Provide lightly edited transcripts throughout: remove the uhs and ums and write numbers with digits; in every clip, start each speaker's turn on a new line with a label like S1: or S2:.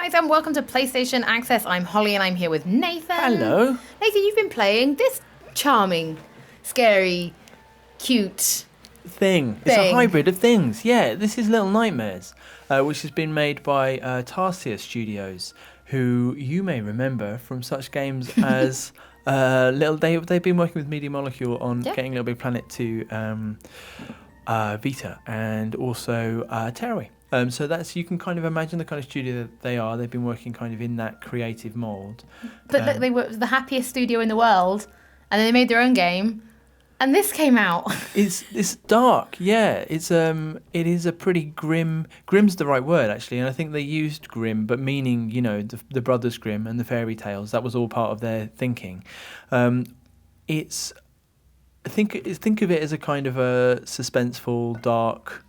S1: guys, and welcome to PlayStation Access. I'm Holly, and I'm here with Nathan.
S2: Hello.
S1: Nathan, you've been playing this charming, scary, cute
S2: Thing. It's a hybrid of things. Yeah, this is Little Nightmares, which has been made by Tarsier Studios, who you may remember from such games as They've been working with Media Molecule on getting Little Big Planet to Vita and also Tearaway. So that's, you can kind of imagine the kind of studio that they are. They've been working kind of in that creative mould.
S1: But look, they were the happiest studio in the world, and then they made their own game, and this came out.
S2: It's dark, yeah. It is a pretty grim. Grim's the right word, actually, and I think they used Grimm, but meaning, you know, the brothers Grimm and the fairy tales. That was all part of their thinking. Think of it as a kind of a suspenseful, dark,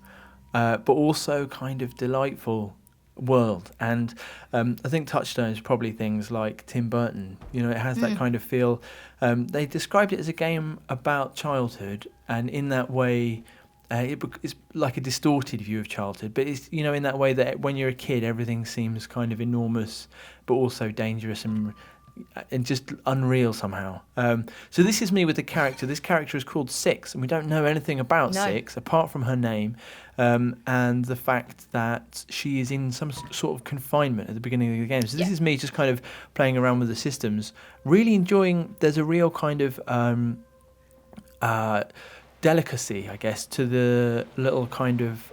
S2: but also kind of delightful world. And I think Touchstone's probably things like Tim Burton. You know, it has that kind of feel. They described it as a game about childhood, and in that way, it's like a distorted view of childhood. But it's, you know, in that way that when you're a kid, everything seems kind of enormous, but also dangerous and just unreal somehow. So this is me with the character. This character is called Six, and we don't know anything about Six apart from her name and the fact that she is in some sort of confinement at the beginning of the game. So this is me just kind of playing around with the systems, really enjoying. There's a real kind of delicacy, I guess, to the little kind of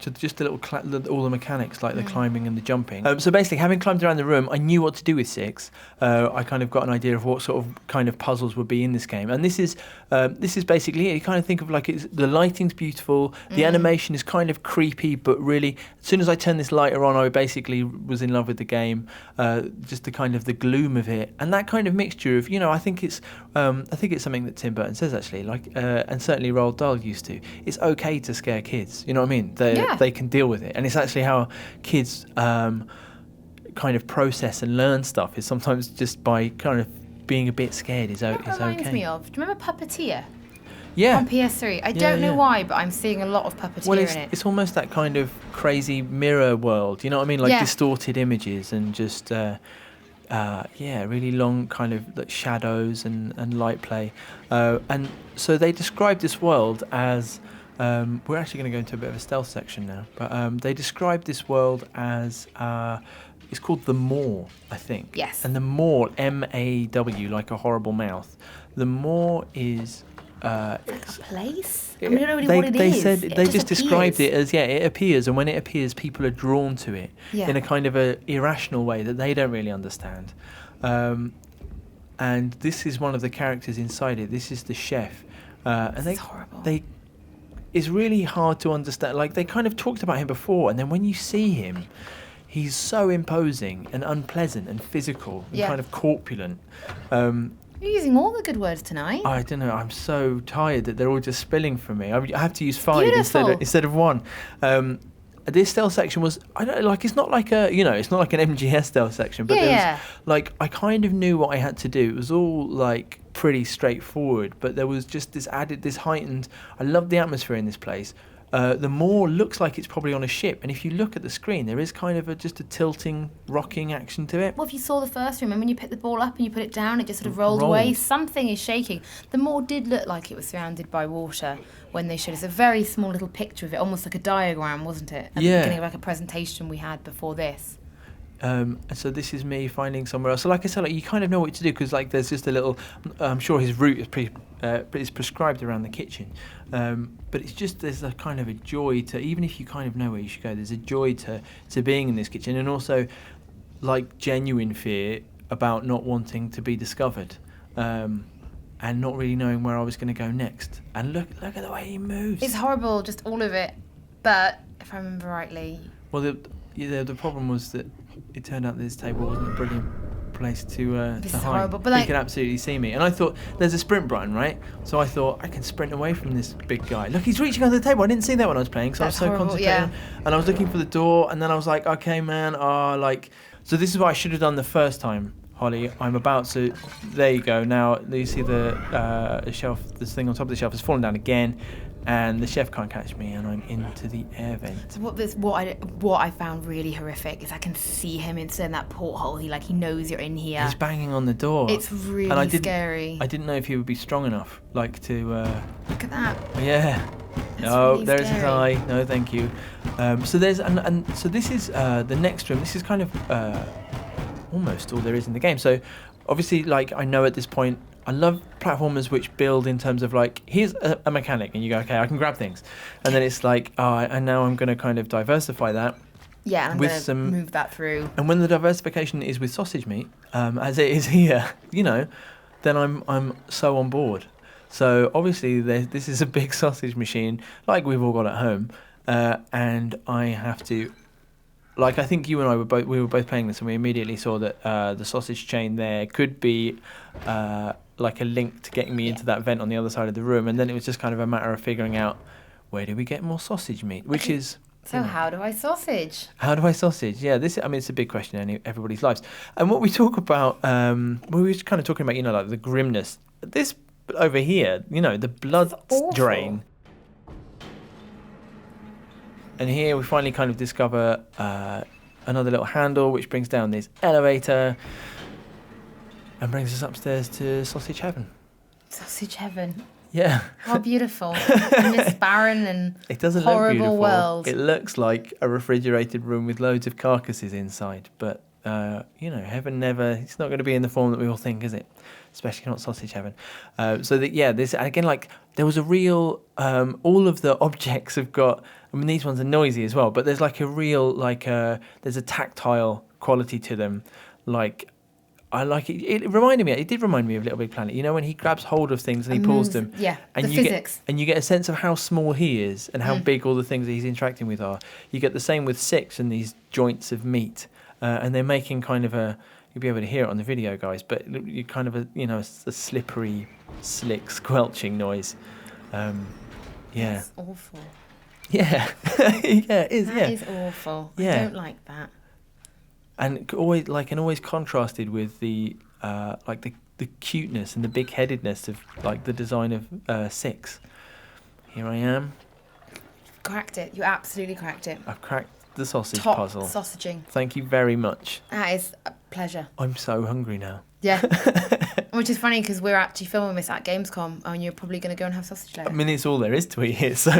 S2: to just the little all the mechanics, like the climbing and the jumping. So basically, having climbed around the room, I knew what to do with Six. I kind of got an idea of what sort of kind of puzzles would be in this game, and this is basically it. You kind of think of like the lighting's beautiful, the animation is kind of creepy, but really, as soon as I turned this lighter on, I basically was in love with the game. Just the kind of the gloom of it, and that kind of mixture of, you know, I think it's something that Tim Burton says, actually, like, and certainly Roald Dahl used to. It's okay to scare kids. You know what I mean? They can deal with it, and it's actually how kids kind of process and learn stuff, is sometimes just by kind of being a bit scared is okay.
S1: Reminds me of, do you remember Puppeteer?
S2: Yeah.
S1: On PS3. I don't know why, but I'm seeing a lot of Puppeteer in it.
S2: It's almost that kind of crazy mirror world, you know what I mean? Like distorted images and just really long kind of like shadows and light play. And so they describe this world as we're actually going to go into a bit of a stealth section now, but they describe this world as it's called the Maw, I think.
S1: Yes.
S2: And the Maw, M-A-W, like a horrible mouth. The Maw is
S1: like a place? I mean, I don't know really what it
S2: they
S1: is.
S2: said they just
S1: appears.
S2: described it as it appears, and when it appears, people are drawn to it in a kind of a irrational way that they don't really understand. And this is one of the characters inside it. This is the chef, and
S1: it's horrible.
S2: It's really hard to understand. Like, they kind of talked about him before, and then when you see him, he's so imposing and unpleasant and physical and kind of corpulent. You're
S1: using all the good words tonight.
S2: I don't know. I'm so tired that they're all just spilling from me. I have to use 5
S1: Beautiful.
S2: instead of 1. This stealth section was, I don't like. It's not like it's not like an MGS stealth section, but there was, like, I kind of knew what I had to do. It was all like pretty straightforward, but there was just this heightened. I love the atmosphere in this place. The Maw looks like it's probably on a ship, and if you look at the screen, there is kind of just a tilting, rocking action to it.
S1: Well, if you saw the first room, and when you pick the ball up and you put it down, it just sort of rolled away. Something is shaking. The Maw did look like it was surrounded by water when they showed us a very small little picture of it, almost like a diagram, wasn't it? At the beginning of like a presentation we had before this.
S2: And so this is me finding somewhere else. So like I said, like, you kind of know what to do, because like there's just a little. I'm sure his route is prescribed around the kitchen, but it's just, there's a kind of a joy to, even if you kind of know where you should go, there's a joy to being in this kitchen, and also like genuine fear about not wanting to be discovered, and not really knowing where I was going to go next. And look at the way he moves.
S1: It's horrible, just all of it. But if I remember rightly,
S2: well, the problem was that it turned out that this table wasn't a brilliant place to hide.
S1: Horrible, but
S2: he could absolutely see me, and I thought there's a sprint button, right? So I thought I can sprint away from this big guy. Look, he's reaching under the table. I didn't see that when I was playing, so I was so concentrated. And I was looking for the door, and then I was like, okay, man, so this is what I should have done the first time, Holly. I'm about to. There you go. Now you see the shelf. This thing on top of the shelf has fallen down again. and the chef can't catch me, and I'm into the air vent.
S1: So what I found really horrific is I can see him in that porthole. He knows you're in here.
S2: He's banging on the door.
S1: It's really scary.
S2: I didn't know if he would be strong enough, to.
S1: Look at that.
S2: Yeah.
S1: That's
S2: No,
S1: really
S2: there's his
S1: scary.
S2: eye. No, thank you. So there's so this is the next room. This is kind of almost all there is in the game. So obviously, I know at this point, I love platformers which build in terms of here's a mechanic, and you go, okay, I can grab things, and then it's and now I'm going to kind of diversify that.
S1: Yeah, and I'm
S2: with
S1: going to move that through.
S2: And when the diversification is with sausage meat, as it is here, then I'm so on board. So obviously this is a big sausage machine, like we've all got at home, and I have to. I think you and I were both playing this, and we immediately saw that the sausage chain there could be a link to getting me into that vent on the other side of the room, and then it was just kind of a matter of figuring out where do we get more sausage meat, which is.
S1: So how do I sausage?
S2: How do I sausage? Yeah, it's a big question in everybody's lives. And what we talk about, we were kind of talking about, the grimness. This over here, the blood drain. And here we finally kind of discover another little handle which brings down this elevator and brings us upstairs to Sausage Heaven.
S1: Sausage Heaven.
S2: Yeah.
S1: How beautiful. In this barren and
S2: it doesn't
S1: horrible
S2: look beautiful.
S1: world.
S2: It looks like a refrigerated room with loads of carcasses inside. But, heaven never, it's not going to be in the form that we all think, is it? Especially not Sausage Heaven. This, again, there was a real, all of the objects have got, these ones are noisy as well, but there's a real, there's a tactile quality to them. I like it. It did remind me of Little Big Planet. When he grabs hold of things and he pulls them.
S1: Yeah,
S2: and
S1: the physics.
S2: You get a sense of how small he is and how big all the things that he's interacting with are. You get the same with 6 and these joints of meat. And they're making kind of you'll be able to hear it on the video, guys, but you kind of a slippery, slick, squelching noise. Yeah.
S1: That's awful.
S2: Yeah. Yeah, it is.
S1: That is awful.
S2: Yeah.
S1: I don't like that.
S2: And always contrasted with the the cuteness and the big-headedness of the design of 6. Here I am.
S1: Cracked it. You absolutely cracked it.
S2: I've cracked the sausage
S1: Top
S2: puzzle.
S1: sausaging.
S2: Thank you very much.
S1: That is a pleasure.
S2: I'm so hungry now.
S1: Yeah. Which is funny because we're actually filming this at Gamescom and you're probably going to go and have sausage later.
S2: It's all there is to eat here, so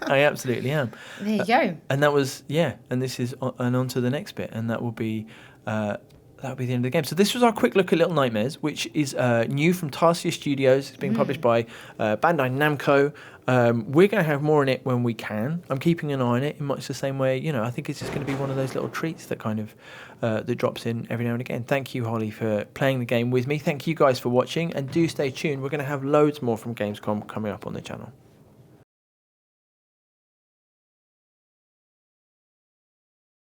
S2: I absolutely am.
S1: There you go.
S2: And that was, and this is on to the next bit, and that will be the end of the game. So this was our quick look at Little Nightmares, which is new from Tarsier Studios. It's being published by Bandai Namco. We're going to have more in it when we can. I'm keeping an eye on it in much the same way, I think it's just going to be one of those little treats that kind of that drops in every now and again. Thank you, Hollie, for playing the game with me. Thank you guys for watching, and do stay tuned. We're going to have loads more from Gamescom coming up on the channel.